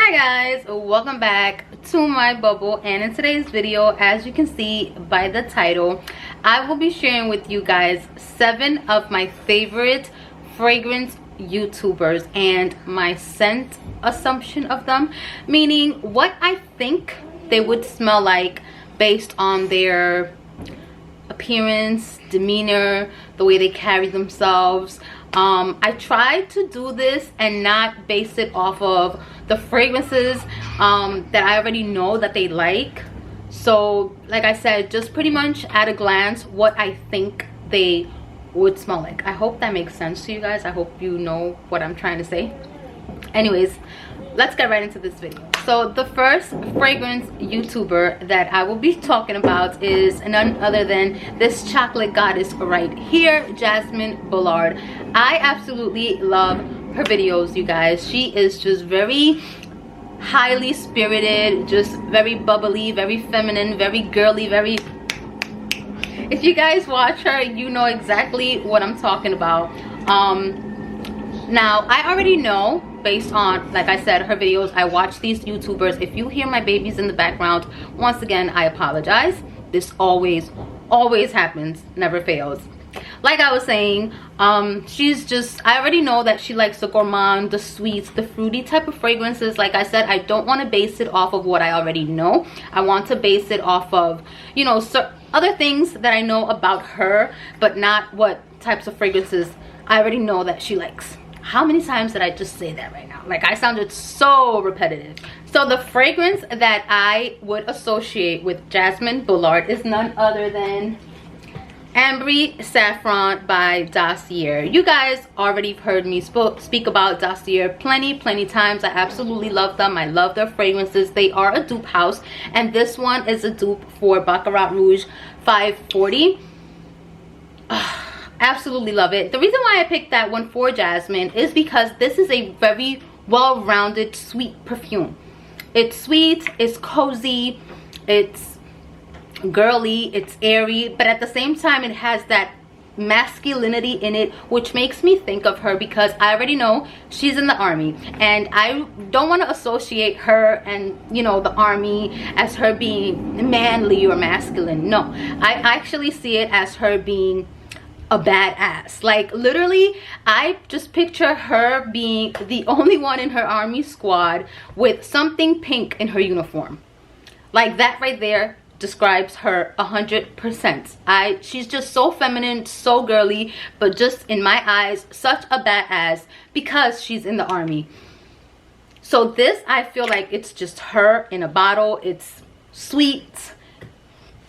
Hi guys, welcome back to my bubble, and in today's video, as you can see by the title, I will be sharing with you guys 7 of my favorite fragrance YouTubers and my scent assumption of them, meaning what I think they would smell like based on their appearance, demeanor, the way they carry themselves. I tried to do this and not base it off of the fragrances that I already know that they like. So like I said, just pretty much at a glance what I think they would smell like. I hope that makes sense to you guys. I hope you know what I'm trying to say. Anyways, let's get right into this video. So the first fragrance YouTuber that I will be talking about is none other than this chocolate goddess right here, Jasmine Bellard. I absolutely love her videos, you guys. She is just very highly spirited, just very bubbly, very feminine, very girly, very... If you guys watch her, you know exactly what I'm talking about. Now I already know, based on, like I said, her videos. I watch these YouTubers. If you hear my babies in the background, once again, I apologize. This always happens, never fails. Like I was saying, she's just, I already know that she likes the gourmand, the sweets, the fruity type of fragrances. Like I said, I don't want to base it off of what I already know. I want to base it off of, you know, other things that I know about her, but not what types of fragrances I already know that she likes. How many times did I just say that right now? Like, I sounded so repetitive. So the fragrance that I would associate with Jasmine Bellard is none other than Ambery Saffron by Dossier. You guys already heard me speak about Dossier plenty times. I absolutely love them. I love their fragrances. They are a dupe house, and this one is a dupe for Bacarat Rouge 540. Absolutely love it. The reason why I picked that one for Jasmine is because this is a very well-rounded sweet perfume. It's sweet, it's cozy, it's girly, it's airy, but at the same time it has that masculinity in it, which makes me think of her because I already know she's in the army, and I don't want to associate her and, you know, the army as her being manly or masculine. No, I actually see it as her being a badass. Like, literally, I just picture her being the only one in her army squad with something pink in her uniform. Like, that right there describes her 100%. She's just so feminine, so girly, but just in my eyes, such a badass because she's in the army. So this, I feel like it's just her in a bottle. It's sweet.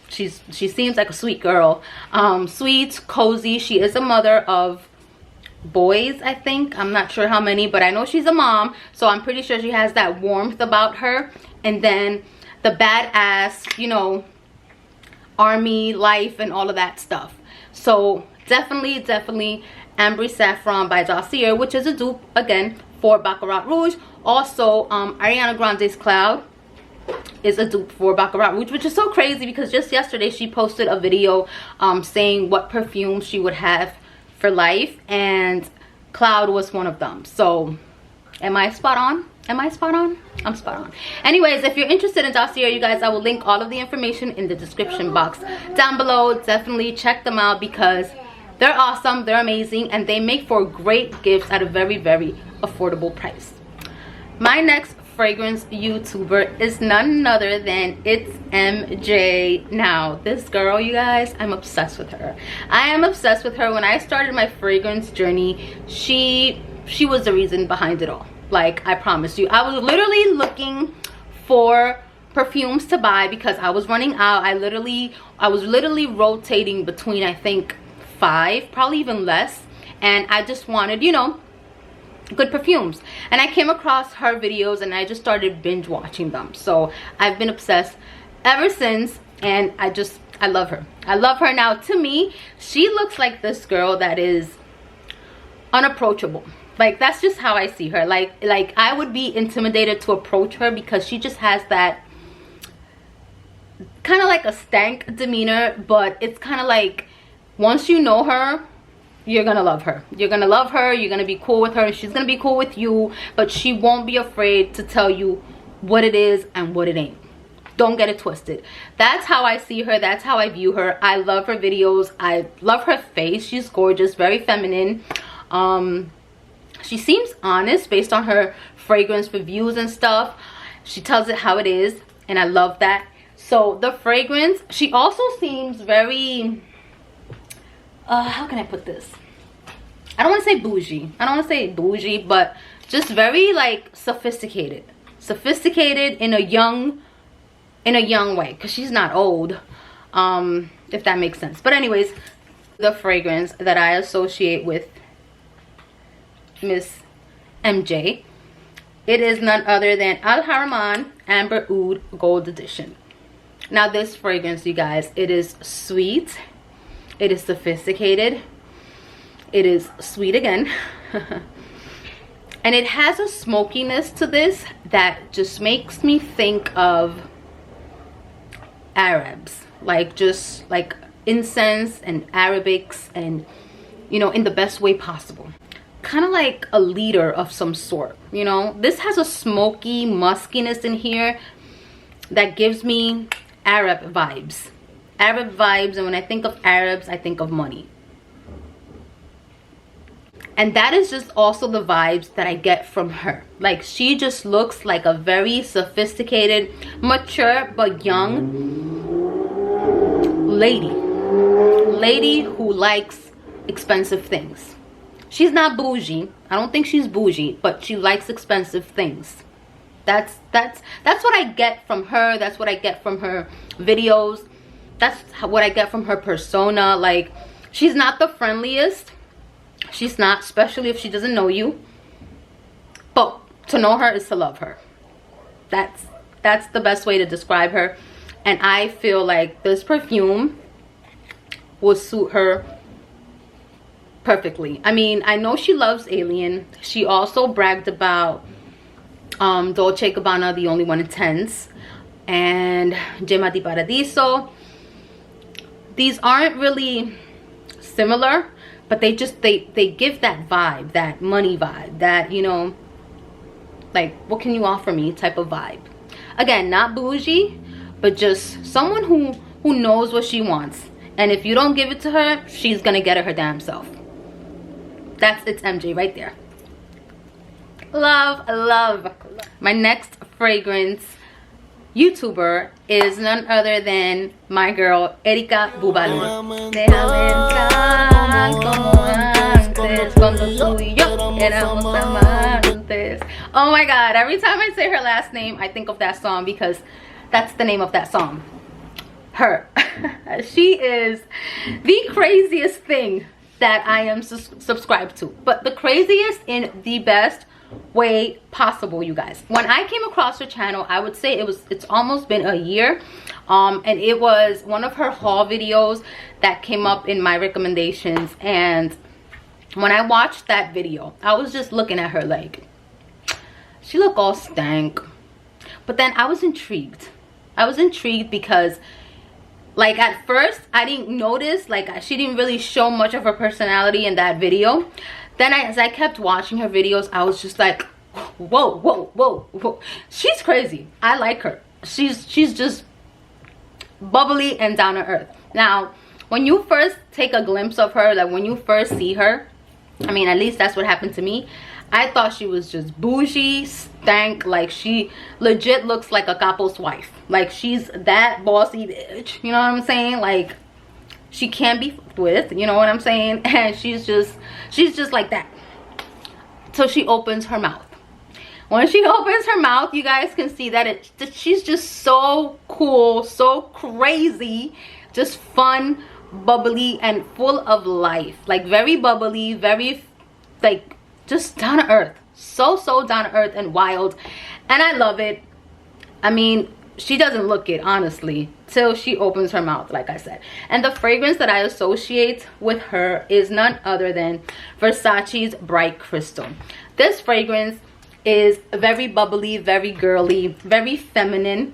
She seems like a sweet girl. Sweet, cozy. She is a mother of boys, I think. I'm not sure how many, but I know she's a mom, so I'm pretty sure she has that warmth about her. And then the badass, you know, army life and all of that stuff. So definitely Ambery Saffron by Dossier, which is a dupe again for Bacarat Rouge. Also Ariana Grande's Cloud is a dupe for Bacarat Rouge, which is so crazy because just yesterday she posted a video saying what perfume she would have for life, and Cloud was one of them. So am I spot on? Am I spot on? I'm spot on. Anyways, if you're interested in Dossier, you guys, I will link all of the information in the description box down below. Definitely check them out because they're awesome, they're amazing, and they make for great gifts at a very affordable price. My next fragrance YouTuber is none other than it's MJ. Now this girl, you guys, I'm obsessed with her. I am obsessed with her. When I started my fragrance journey, she was the reason behind it all. Like, I promise you, I was literally looking for perfumes to buy because I was running out. I was literally rotating between, I think, 5, probably even less, and I just wanted, you know, good perfumes. And I came across her videos and I just started binge watching them. So I've been obsessed ever since, and I love her. I love her. Now, to me, she looks like this girl that is unapproachable. Like, that's just how I see her. Like I would be intimidated to approach her because she just has that kind of like a stank demeanor, but it's kind of like once you know her, you're gonna love her. You're gonna love her, you're gonna be cool with her, and she's gonna be cool with you, but she won't be afraid to tell you what it is and what it ain't. Don't get it twisted. That's how I see her. That's how I view her. I love her videos. I love her face. She's gorgeous, very feminine. She seems honest based on her fragrance reviews and stuff. She tells it how it is, and I love that. So the fragrance, she also seems very how can I put this? I don't want to say bougie. I don't want to say bougie, but just very like sophisticated. Sophisticated in a young way, because she's not old, if that makes sense. But anyways, the fragrance that I associate with Miss MJ, it is none other than Haramain Amber Oud Gold Edition. Now this fragrance, you guys, it is sweet, it is sophisticated, it is sweet again, and it has a smokiness to this that just makes me think of Arabs, like just like incense and Arabics, and you know, in the best way possible, kind of like a leader of some sort. You know, this has a smoky muskiness in here that gives me Arab vibes, and when I think of Arabs, I think of money. And that is just also the vibes that I get from her. Like, she just looks like a very sophisticated, mature, but young lady who likes expensive things. She's not bougie. I don't think she's bougie, but she likes expensive things. That's what I get from her. That's what I get from her videos. That's what I get from her persona. Like, she's not the friendliest. She's not, especially if she doesn't know you. But to know her is to love her. That's the best way to describe her. And I feel like this perfume will suit her perfectly. I mean, I know she loves Alien. She also bragged about Dolce & Gabbana, The Only One Intense, and Gemma di Paradiso. These aren't really similar, but they give that vibe, that money vibe, that, you know, like, what can you offer me type of vibe. Again, not bougie, but just someone who knows what she wants. And if you don't give it to her, she's gonna get it her damn self. It's MJ right there. Love. My next fragrance YouTuber is none other than my girl Erika Bubalu. Oh my god, every time I say her last name, I think of that song, because that's the name of that song. Her. She is the craziest thing that I am subscribed to, but the craziest in the best way possible, you guys. When I came across her channel, I would say it's almost been a year, and it was one of her haul videos that came up in my recommendations. And when I watched that video, I was just looking at her like, she looked all stank. But then I was intrigued because, like, at first I didn't notice, like, she didn't really show much of her personality in that video. Then as I kept watching her videos, I was just like, whoa. She's crazy. I like her. She's just bubbly and down to earth. Now, when you first take a glimpse of her, like when you first see her, I mean, at least that's what happened to me, I thought she was just bougie, stank. Like, she legit looks like a capo's wife. Like, she's that bossy bitch, you know what I'm saying? Like, she can't be with, you know what I'm saying? And she's just like that till she opens her mouth. When she opens her mouth, you guys can see that she's just so cool, so crazy, just fun, bubbly, and full of life. Like, very bubbly, very, like, just down to earth. So down to earth and wild, and I love it. I mean, she doesn't look it, honestly, till she opens her mouth, like I said. And the fragrance that I associate with her is none other than Versace's Bright Crystal. This fragrance is very bubbly, very girly, very feminine,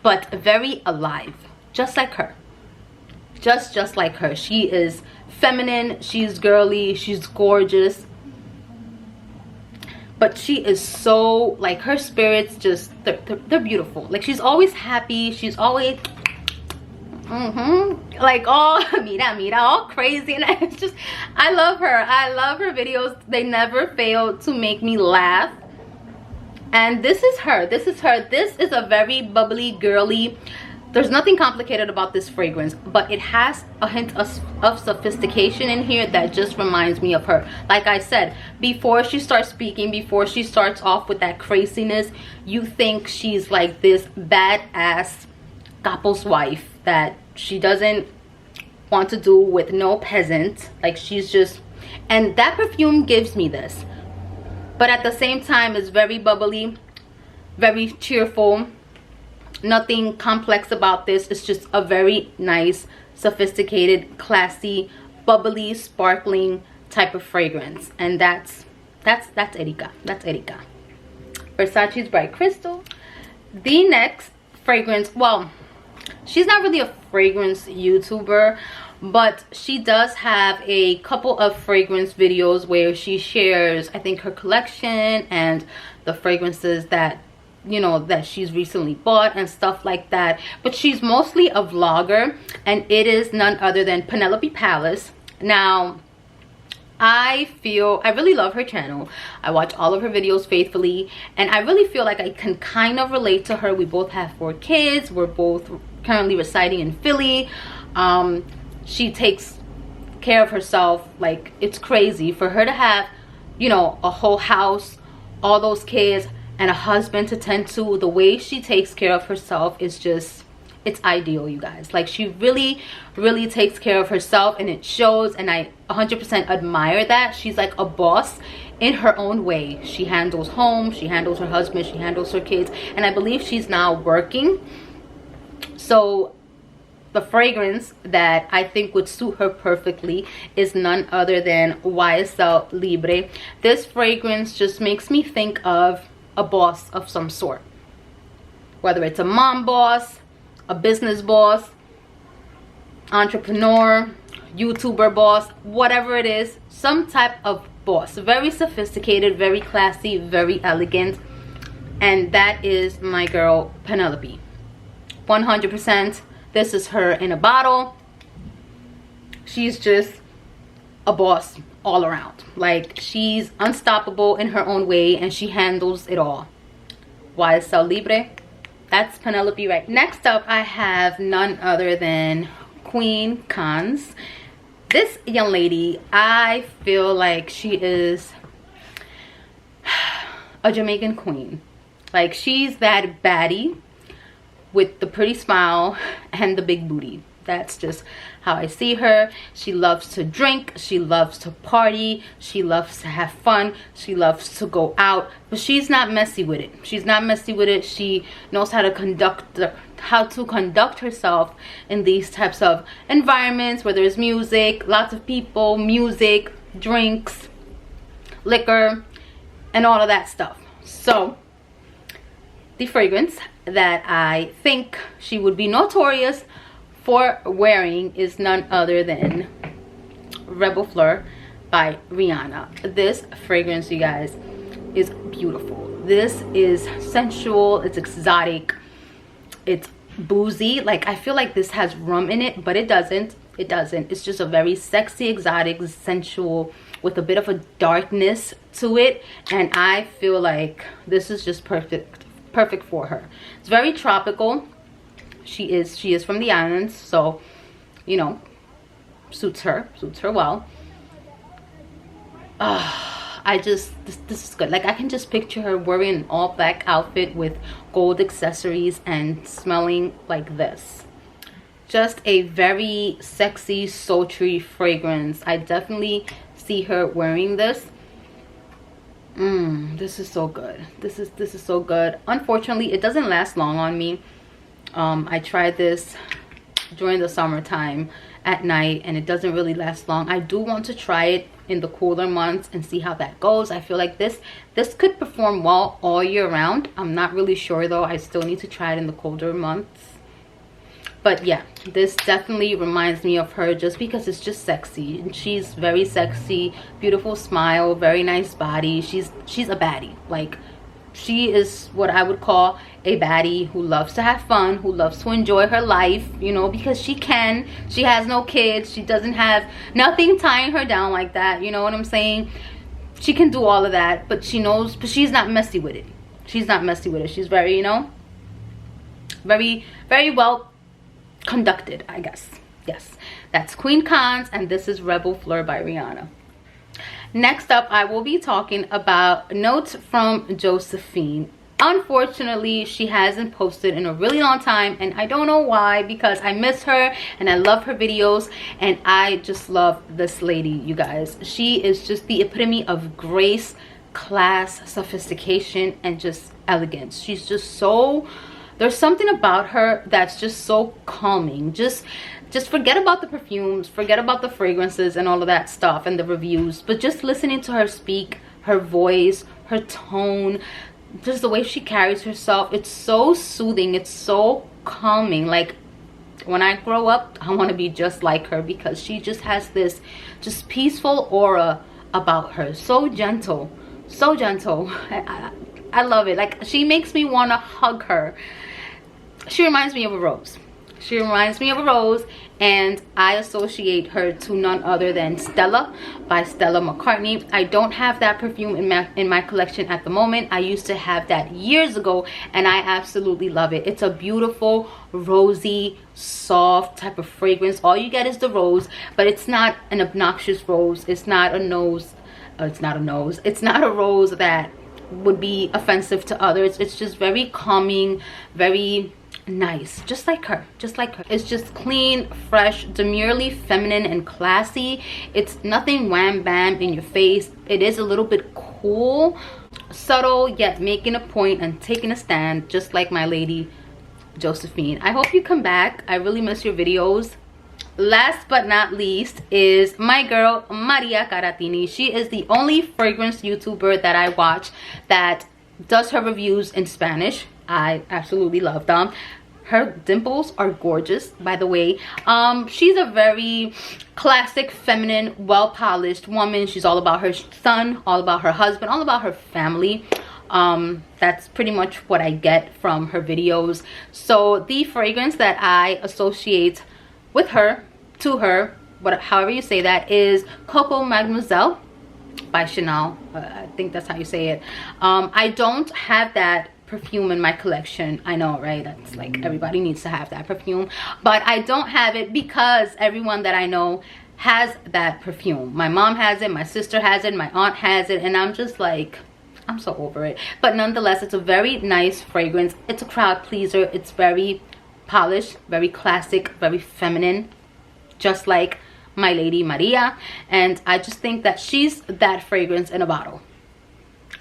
but very alive, just like her. just like her. She is feminine, she's girly, she's gorgeous, but she is so, like, her spirits just, they're beautiful. Like, she's always happy, she's always like all mira all crazy, and it's just, I love her videos. They never fail to make me laugh. And this is her. This is a very bubbly, girly. There's nothing complicated about this fragrance, but it has a hint of sophistication in here that just reminds me of her. Like I said, before she starts speaking, before she starts off with that craziness, you think she's like this badass capo's wife that she doesn't want to do with no peasant. Like, she's just, and that perfume gives me this. But at the same time, it's very bubbly, very cheerful. Nothing complex about this. It's just a very nice, sophisticated, classy, bubbly, sparkling type of fragrance. And that's Erika. That's Erika. Versace's Bright Crystal. The next fragrance, well, she's not really a fragrance YouTuber, but she does have a couple of fragrance videos where she shares, I think, her collection and the fragrances that, you know, that she's recently bought and stuff like that. But she's mostly a vlogger, and it is none other than Penelope Palace. Now, I really love her channel. I watch all of her videos faithfully, and I really feel like I can kind of relate to her. We both have 4 kids. We're both currently residing in Philly. She takes care of herself like it's crazy. For her to have, you know, a whole house, all those kids, and a husband to tend to, the way she takes care of herself is just, it's ideal, you guys. Like, she really takes care of herself, and it shows, and I 100% admire that. She's like a boss in her own way. She handles home, she handles her husband, she handles her kids, and I believe she's now working. So the fragrance that I think would suit her perfectly is none other than YSL Libre. This fragrance just makes me think of a boss of some sort, whether it's a mom boss, a business boss, entrepreneur, YouTuber boss, whatever it is, some type of boss. Very sophisticated, very classy, very elegant, and that is my girl Penelope. 100%. This is her in a bottle. She's just a boss all around. Like, she's unstoppable in her own way, and she handles it all. YSL Libre. That's Penelope, right? Next up, I have none other than Queen Cons. This young lady, I feel like she is a Jamaican queen. Like, she's that baddie with the pretty smile and the big booty. That's just how I see her. She loves to drink, she loves to party, she loves to have fun, she loves to go out, but she's not messy with it. She's not messy with it. She knows how to conduct herself in these types of environments where there's music, lots of people, music, drinks, liquor, and all of that stuff. So the fragrance that I think she would be notorious for wearing is none other than Rebe'l Fleur by Rihanna. This fragrance, you guys, is beautiful. This is sensual, it's exotic, it's boozy. Like, I feel like this has rum in it, but it doesn't. It doesn't. It's just a very sexy, exotic, sensual, with a bit of a darkness to it, and I feel like this is just perfect for her. It's very tropical. She is from the islands, so, you know, suits her well. This is good. Like, I can just picture her wearing an all black outfit with gold accessories and smelling like this. Just a very sexy, sultry fragrance. I definitely see her wearing this. This is so good. This is so good. Unfortunately, it doesn't last long on me. I tried this during the summertime at night, and it doesn't really last long. I do want to try it in the cooler months and see how that goes. I feel like this could perform well all year round. I'm not really sure though. I still need to try it in the colder months. But yeah, this definitely reminds me of her just because it's just sexy. And she's very sexy, beautiful smile, very nice body. She's a baddie. Like, she is what I would call a baddie who loves to have fun, who loves to enjoy her life, you know, because she can. She has no kids. She doesn't have nothing tying her down like that. You know what I'm saying? She can do all of that, but she knows, but she's not messy with it. She's not messy with it. She's very, you know, very, very well conducted, I guess. Yes, that's Queen Cons, and this is Rebel Fleur by Rihanna. Next up, I will be talking about Notes from Josephine. Unfortunately, she hasn't posted in a really long time, and I don't know why, because I miss her and I love her videos, and I just love this lady, you guys. She is just the epitome of grace, class, sophistication, and just elegance. She's just so, there's something about her that's just so calming. Just forget about the perfumes, forget about the fragrances and all of that stuff and the reviews, but just listening to her speak, her voice, her tone, just the way she carries herself, it's so soothing, it's so calming. Like, when I grow up, I want to be just like her, because she just has this just peaceful aura about her. So gentle, so gentle. I love it. Like, she makes me want to hug her. She reminds me of a rose. She reminds me of a rose, and I associate her to none other than Stella by Stella McCartney. I don't have that perfume in my collection at the moment. I used to have that years ago, and I absolutely love it. It's a beautiful, rosy, soft type of fragrance. All you get is the rose, but it's not an obnoxious rose. It's not a nose. It's not a nose. It's not a rose that would be offensive to others. It's just very calming, very nice, just like her, just like her. It's just clean, fresh, demurely feminine and classy. It's nothing wham bam in your face. It is a little bit cool, subtle, yet making a point and taking a stand, just like my lady Josephine. I hope you come back. I really miss your videos. Last but not least is my girl Maria Caratini. She is the only fragrance YouTuber that I watch that does her reviews in Spanish. I absolutely love them. Her dimples are gorgeous, by the way. She's a very classic, feminine, well-polished woman. She's all about her son, all about her husband, all about her family. That's pretty much what I get from her videos. So the fragrance that I associate with her, to her, however you say that, is Coco Mademoiselle by Chanel. I think that's how you say it. I don't have that perfume in my collection. I know, right? That's like, everybody needs to have that perfume, but I don't have it because everyone that I know has that perfume. My mom has it, my sister has it, my aunt has it, and I'm just like, I'm so over it. But nonetheless, it's a very nice fragrance. It's a crowd pleaser. It's very polished, very classic, very feminine, just like my lady Maria. And I just think that she's that fragrance in a bottle.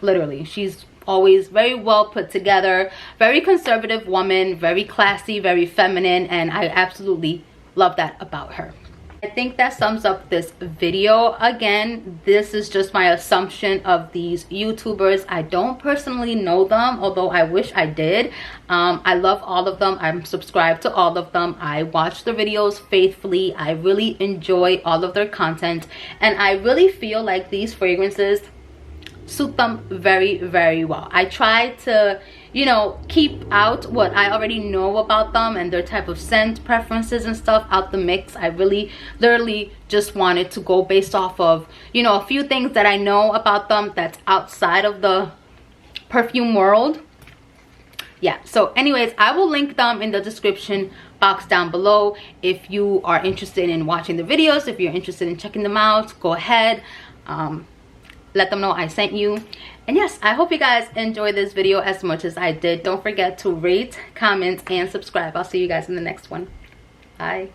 Literally, she's always very well put together, very conservative woman, very classy, very feminine, and I absolutely love that about her. I think that sums up this video. Again, this is just my assumption of these YouTubers. I don't personally know them, although I wish I did. I love all of them. I'm subscribed to all of them. I watch the videos faithfully. I really enjoy all of their content, and I really feel like these fragrances suit them very, very well. I try to, you know, keep out what I already know about them and their type of scent preferences and stuff out the mix. I really literally just wanted to go based off of, you know, a few things that I know about them that's outside of the perfume world. Yeah, so anyways, I will link them in the description box down below if you are interested in watching the videos. If you're interested in checking them out, go ahead. Let them know I sent you. And yes, I hope you guys enjoyed this video as much as I did. Don't forget to rate, comment, and subscribe. I'll see you guys in the next one. Bye.